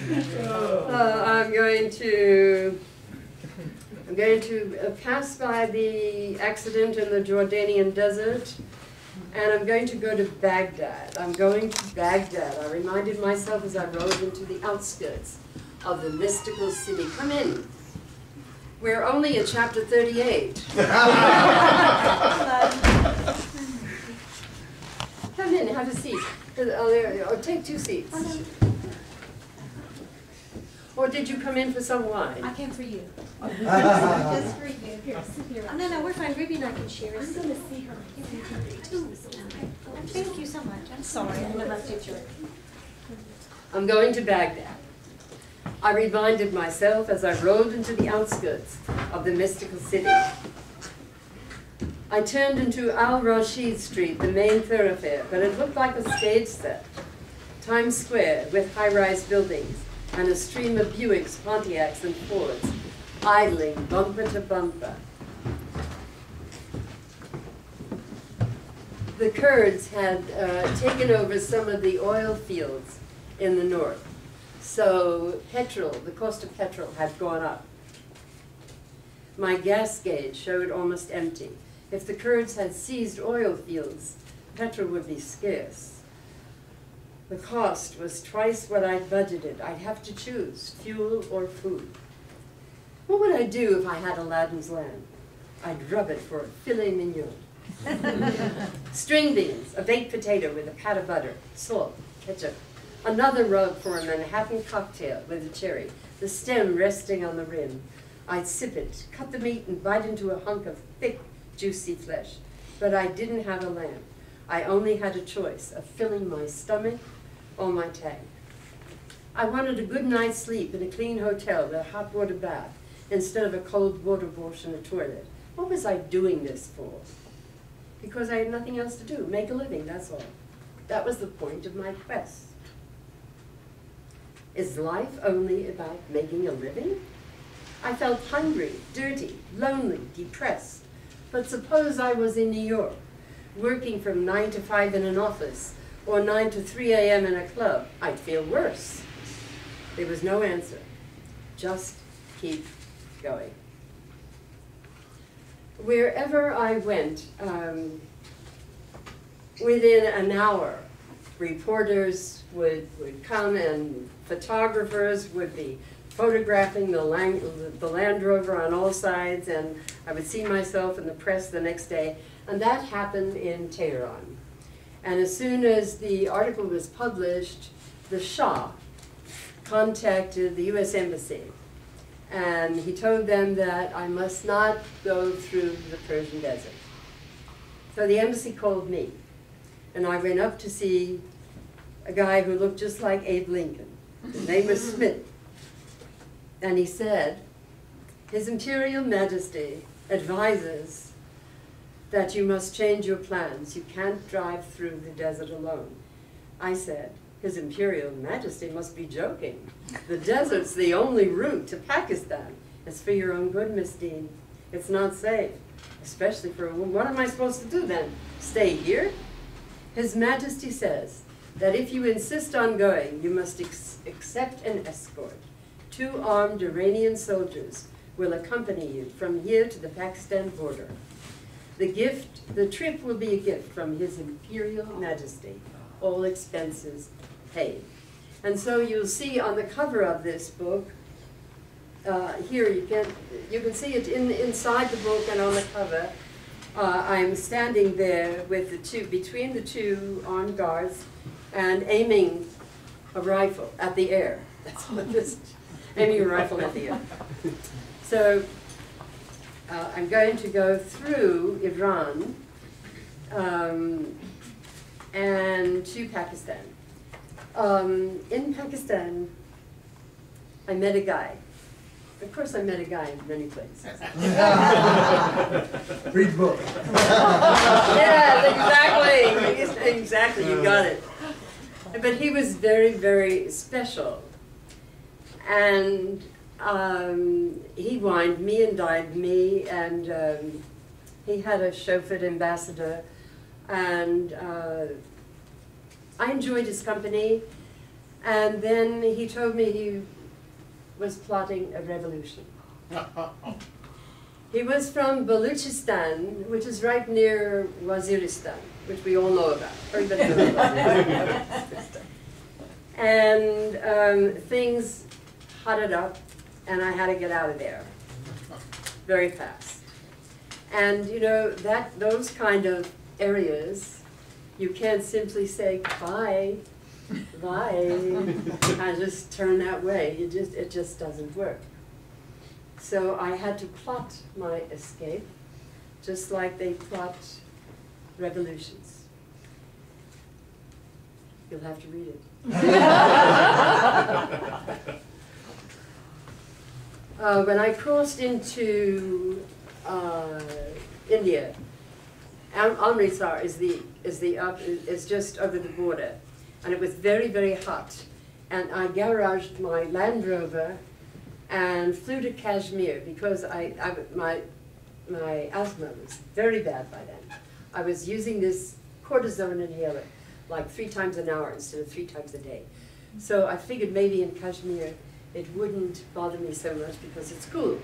I'm going to pass by the accident in the Jordanian desert, and I'm going to go to Baghdad. I'm going to Baghdad. I reminded myself as I rode into the outskirts of the mystical city. Come in. We're only at chapter 38. Come in, have a seat. Or take 2 seats. Or did you come in for some wine? I came for you. Just for you. Here, sit here. No, we're fine. Ruby and I can share. I'm going to see her. Thank you so much. I'm sorry. I interrupted you. I'm going to Baghdad. I reminded myself as I rode into the outskirts of the mystical city. I turned into Al-Rashid Street, the main thoroughfare, but it looked like a stage set. Times Square with high-rise buildings and a stream of Buicks, Pontiacs, and Fords, idling bumper to bumper. The Kurds had taken over some of the oil fields in the north. So the cost of petrol had gone up. My gas gauge showed almost empty. If the Kurds had seized oil fields, petrol would be scarce. The cost was twice what I'd budgeted. I'd have to choose fuel or food. What would I do if I had Aladdin's lamp? I'd rub it for a filet mignon. String beans, a baked potato with a pat of butter, salt, ketchup. Another rub for a Manhattan cocktail with a cherry, the stem resting on the rim. I'd sip it, cut the meat, and bite into a hunk of thick, juicy flesh. But I didn't have a lamp. I only had a choice of filling my stomach or my tank. I wanted a good night's sleep in a clean hotel with a hot water bath instead of a cold water wash and a toilet. What was I doing this for? Because I had nothing else to do. Make a living, that's all. That was the point of my quest. Is life only about making a living? I felt hungry, dirty, lonely, depressed. But suppose I was in New York, working from 9 to 5 in an office, or 9 to 3 a.m. in a club. I'd feel worse. There was no answer. Just keep going. Wherever I went, within an hour, reporters would come and photographers would be photographing the Land Rover on all sides, and I would see myself in the press the next day. And that happened in Tehran. And as soon as the article was published, the Shah contacted the U.S. Embassy. And he told them that I must not go through the Persian desert. So the embassy called me. And I went up to see a guy who looked just like Abe Lincoln. His name was Smith. And he said, His Imperial Majesty advises that you must change your plans. You can't drive through the desert alone. I said, His Imperial Majesty must be joking. The desert's the only route to Pakistan. It's for your own good, Miss Deane. It's not safe, especially for a woman. What am I supposed to do then? Stay here? His Majesty says that if you insist on going, you must accept an escort. 2 armed Iranian soldiers will accompany you from here to the Pakistan border. The trip will be a gift from His Imperial Majesty, all expenses paid. And so you'll see on the cover of this book, here you can see it inside the book and on the cover. I'm standing there with between the 2 armed guards and aiming a rifle at the air. That's what this is. Aiming a rifle at the air. So I'm going to go through Iran and to Pakistan. In Pakistan, I met a guy. Of course, I met a guy in many places. Read book. Yes, exactly, you got it. But he was very, very special. And he wined me and dined me, and he had a chauffeured ambassador, and I enjoyed his company, And then he told me he was plotting a revolution. He was from Baluchistan, which is right near Waziristan, which we all know about. Everybody knows Waziristan. And things hotted up, and I had to get out of there very fast. And you know, those kind of areas, you can't simply say bye, and just turn that way. It just doesn't work. So I had to plot my escape, just like they plot revolutions. You'll have to read it. When I crossed into India, Amritsar is just over the border, and it was very, very hot. And I garaged my Land Rover and flew to Kashmir because my asthma was very bad by then. I was using this cortisone inhaler like 3 times an hour instead of 3 times a day. So I figured maybe in Kashmir it wouldn't bother me so much because it's cool.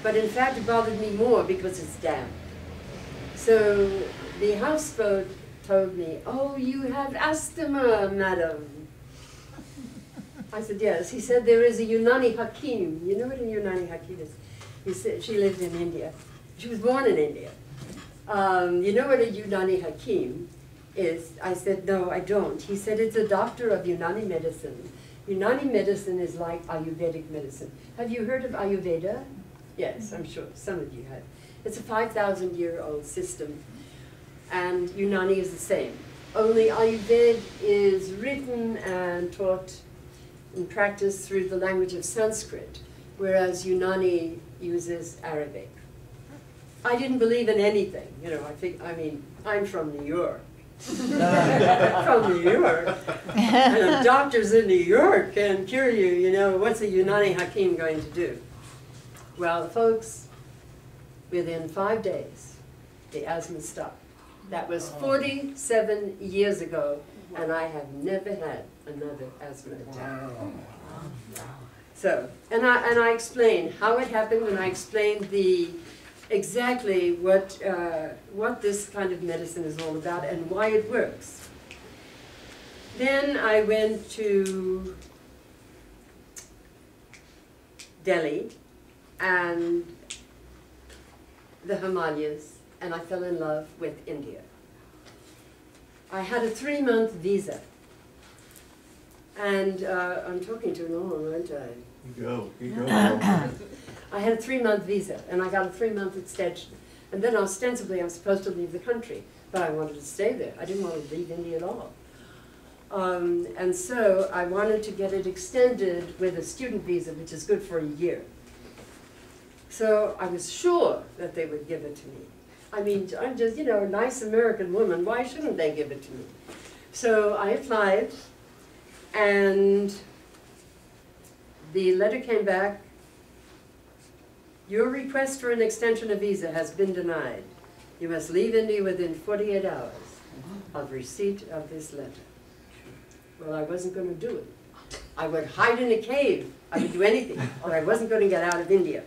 But in fact it bothered me more because it's damp. So the houseboat told me, "Oh, you have asthma, madam." I said, "Yes." He said, "There is a Unani Hakim." You know what a Unani Hakim is? He said, she lived in India. She was born in India. You know what a Unani Hakim is? I said, "No, I don't." He said, "It's a doctor of Unani medicine." Unani medicine is like Ayurvedic medicine. Have you heard of Ayurveda? Yes, I'm sure some of you have. It's a 5,000-year-old system, and Unani is the same. Only Ayurveda is written and taught and practiced through the language of Sanskrit, whereas Unani uses Arabic. I didn't believe in anything, you know. I'm from New York. From New York. And doctors in New York can cure you, you know. What's a Unani Hakim going to do? Well, folks, within 5 days, the asthma stopped. That was 47 years ago, and I have never had another asthma attack. So, and I explained how it happened, and I explained exactly what this kind of medicine is all about and why it works. Then I went to Delhi and the Himalayas, and I fell in love with India. I had a 3-month visa, and I'm talking too long, aren't I? You go. I had a 3-month visa, and I got a 3-month extension. And then ostensibly I'm supposed to leave the country, but I wanted to stay there. I didn't want to leave India at all. And so I wanted to get it extended with a student visa, which is good for a year. So I was sure that they would give it to me. I mean, I'm just, you know, a nice American woman. Why shouldn't they give it to me? So I applied, and the letter came back. Your request for an extension of visa has been denied. You must leave India within 48 hours of receipt of this letter. Well, I wasn't going to do it. I would hide in a cave. I would do anything, but I wasn't going to get out of India.